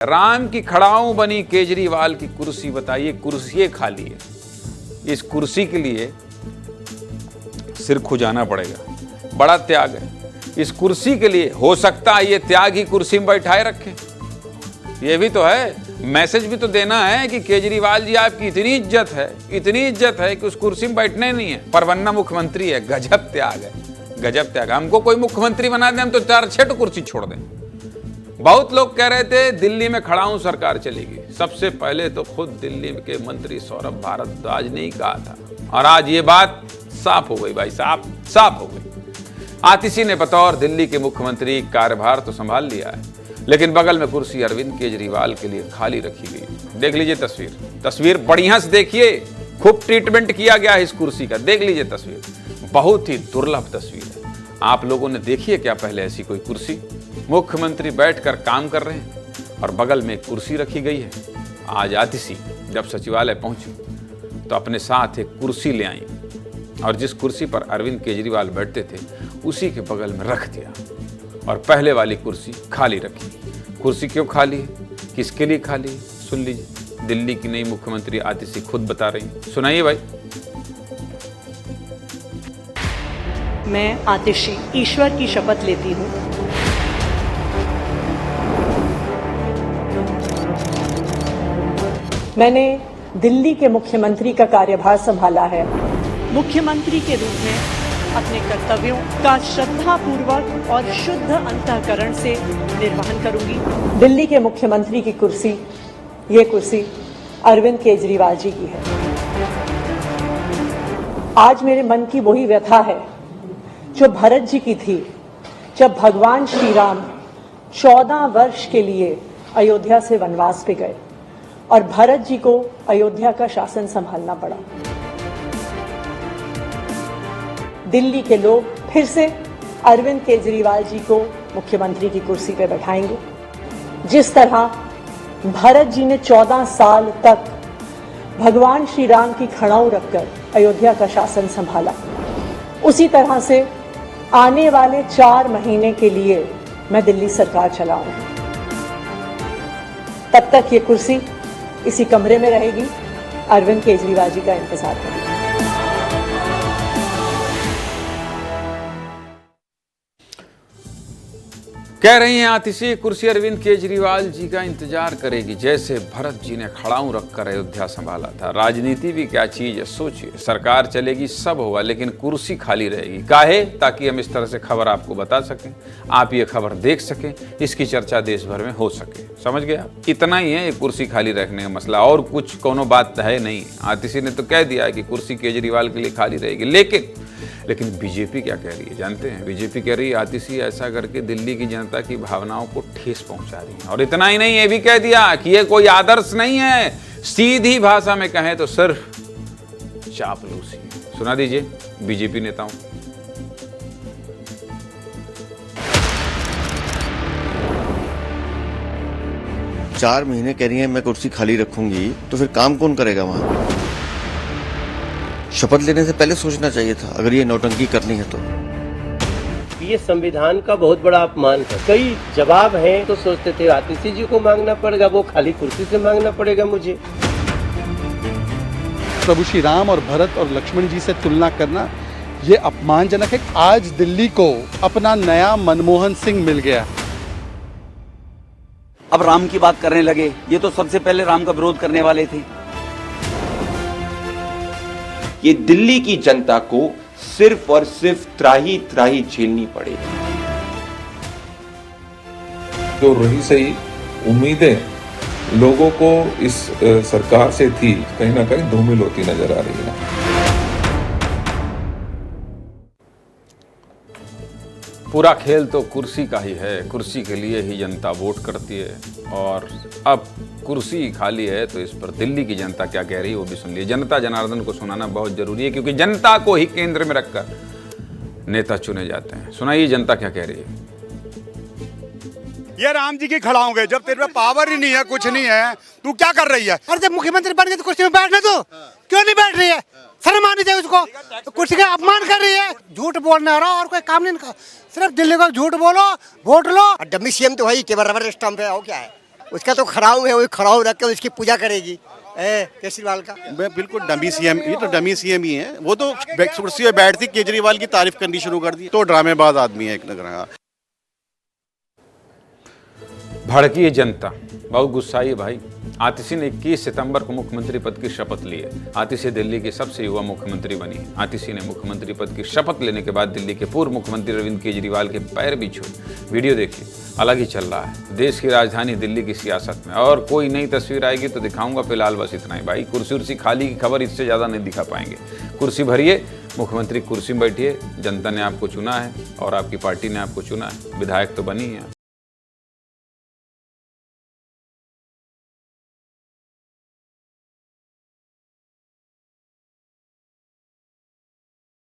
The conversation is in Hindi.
राम की खड़ाऊं बनी केजरीवाल की कुर्सी, बताइए कुर्सी खाली है। इस कुर्सी के लिए सिर खुजाना पड़ेगा, बड़ा त्याग है। इस कुर्सी के लिए हो सकता है ये त्याग ही कुर्सी में बैठाए रखे। ये भी तो है, मैसेज भी तो देना है कि केजरीवाल जी आपकी इतनी इज्जत है कि उस कुर्सी में बैठने नहीं है, पर बनना मुख्यमंत्री है। गजब त्याग है, गजब त्याग। हमको कोई मुख्यमंत्री बना दे, हम तो 4-6 कुर्सी छोड़ दें। बहुत लोग कह रहे थे दिल्ली में खड़ाऊं सरकार चलेगी। सबसे पहले तो खुद दिल्ली के मंत्री सौरभ भारद्वाज ने ही कहा था, और आज ये बात साफ हो गई भाई साहब, साफ हो गई। आतिशी ने बतौर दिल्ली के मुख्यमंत्री कार्यभार तो संभाल लिया है, लेकिन बगल में कुर्सी अरविंद केजरीवाल के लिए खाली रखी गई। देख लीजिए तस्वीर बढ़िया से देखिए, खूब ट्रीटमेंट किया गया है इस कुर्सी का। देख लीजिए तस्वीर, बहुत ही दुर्लभ तस्वीर है। आप लोगों ने देखी है क्या पहले ऐसी कोई कुर्सी? मुख्यमंत्री बैठकर काम कर रहे हैं और बगल में एक कुर्सी रखी गई है। आज आतिशी जब सचिवालय पहुंची तो अपने साथ एक कुर्सी ले आई और जिस कुर्सी पर अरविंद केजरीवाल बैठते थे उसी के बगल में रख दिया, और पहले वाली कुर्सी खाली रखी। कुर्सी क्यों खाली है, किसके लिए खाली है, सुन लीजिए। दिल्ली की नई मुख्यमंत्री आतिशी खुद बता रही हैं, सुनाइए भाई। मैं आतिशी ईश्वर की शपथ लेती हूँ मैंने दिल्ली के मुख्यमंत्री का कार्यभार संभाला है। मुख्यमंत्री के रूप में अपने कर्तव्यों का श्रद्धापूर्वक और शुद्ध अंतःकरण से निर्वहन करूंगी। दिल्ली के मुख्यमंत्री की कुर्सी, ये कुर्सी अरविंद केजरीवाल जी की है। आज मेरे मन की वही व्यथा है जो भरत जी की थी, जब भगवान श्री राम 14 वर्ष के लिए अयोध्या से वनवास पे गए और भरत जी को अयोध्या का शासन संभालना पड़ा। दिल्ली के लोग फिर से अरविंद केजरीवाल जी को मुख्यमंत्री की कुर्सी पे बैठाएंगे। जिस तरह भरत जी ने 14 साल तक भगवान श्री राम की खड़ाऊं रखकर अयोध्या का शासन संभाला, उसी तरह से आने वाले 4 महीने के लिए मैं दिल्ली सरकार चलाऊंगी। तब तक ये कुर्सी इसी कमरे में रहेगी, अरविंद केजरीवाल जी का इंतजार करेगी। कह रही हैं आतिशी, कुर्सी अरविंद केजरीवाल जी का इंतजार करेगी, जैसे भरत जी ने खड़ाऊं रखकर अयोध्या संभाला था। राजनीति भी क्या चीज है, सोचिए। सरकार चलेगी, सब होगा, लेकिन कुर्सी खाली रहेगी। काहे? ताकि हम इस तरह से खबर आपको बता सकें, आप ये खबर देख सकें, इसकी चर्चा देश भर में हो सके। समझ गया? इतना ही है ये कुर्सी खाली रखने का मसला, और कुछ कोनो बात है नहीं। आतिशी ने तो कह दिया है कि कुर्सी केजरीवाल के लिए खाली रहेगी। लेकिन बीजेपी क्या कह रही है जानते हैं? बीजेपी कह रही है आतिशी ऐसा करके दिल्ली की जनता की भावनाओं को ठेस पहुंचा रही है। और इतना ही नहीं, ये भी कह दिया कि ये कोई आदर्श नहीं है, सीधी भाषा में कहें तो सिर्फ चापलूसी है। सुना दीजिए बीजेपी नेताओं। 4 महीने कह रही है मैं कुर्सी खाली रखूंगी, तो फिर काम कौन करेगा वहां? शपथ लेने से पहले सोचना चाहिए था, अगर ये नौटंकी करनी है तो। ये संविधान का बहुत बड़ा अपमान है। कई जवाब हैं तो सोचते थे आतिशी जी को मांगना पड़ेगा, वो खाली कुर्सी से मांगना पड़ेगा मुझे। प्रभु श्री राम और भरत और लक्ष्मण जी से तुलना करना ये अपमानजनक है। आज दिल्ली को अपना नया मनमोहन सिंह मिल गया। अब राम की बात करने लगे, ये तो सबसे पहले राम का विरोध करने वाले थे। ये दिल्ली की जनता को सिर्फ और सिर्फ त्राही झेलनी पड़ेगी। जो रही सही उम्मीदें लोगों को इस सरकार से थी, कहीं ना कहीं धूमिल होती नजर आ रही है। पूरा खेल तो कुर्सी का ही है, कुर्सी के लिए ही जनता वोट करती है। और अब कुर्सी खाली है तो इस पर दिल्ली की जनता क्या कह रही है वो भी सुन लीजिए। जनता जनार्दन को सुनाना बहुत जरूरी है, क्योंकि जनता को ही केंद्र में रखकर नेता चुने जाते हैं। सुनाइए जनता क्या कह रही है। ये राम जी की खड़ाओगे, जब तेरे पे पावर ही नहीं है, कुछ नहीं है, तू क्या कर रही है? और जब मुख्यमंत्री बन गई तो कुर्सी में बैठने दो, क्यों नहीं बैठ रही है? शर्म आनी चाहिए उसको। तो कुर्सी का अपमान कर रही है, झूठ बोलने रहा और कोई काम नहीं। सिर्फ दिल्ली को झूठ बोलो, वोट लो। डमी सीएम तो वही केवल रबर स्टंप है, हो क्या है? उसका तो खड़ाऊ है, वो खड़ाऊ रख के उसकी पूजा करेगी केजरीवाल का। मैं बिल्कुल डमी सीएम, ये तो डमी सीएम ही है। वो तो कुर्सी पे बैठती केजरीवाल की तारीफ करनी शुरू कर दी। तो ड्रामेबाज आदमी है एक नगर। भड़की है जनता, बहुत गुस्साई है भाई। आतिशी ने 21 सितंबर को मुख्यमंत्री पद की शपथ ली है। आतिशी दिल्ली की सबसे युवा मुख्यमंत्री बनी है। आतिशी ने मुख्यमंत्री पद की शपथ लेने के बाद दिल्ली के पूर्व मुख्यमंत्री अरविंद केजरीवाल के पैर भी छुए। वीडियो देखिए, अलग ही चल रहा है देश की राजधानी दिल्ली की सियासत में। और कोई नई तस्वीर आएगी तो दिखाऊंगा, फिलहाल बस इतना ही भाई। कुर्सी उर्सी खाली की खबर इससे ज़्यादा नहीं दिखा पाएंगे। कुर्सी भरिए, मुख्यमंत्री कुर्सी में बैठिए। जनता ने आपको चुना है और आपकी पार्टी ने आपको चुना है, विधायक तो बनी है।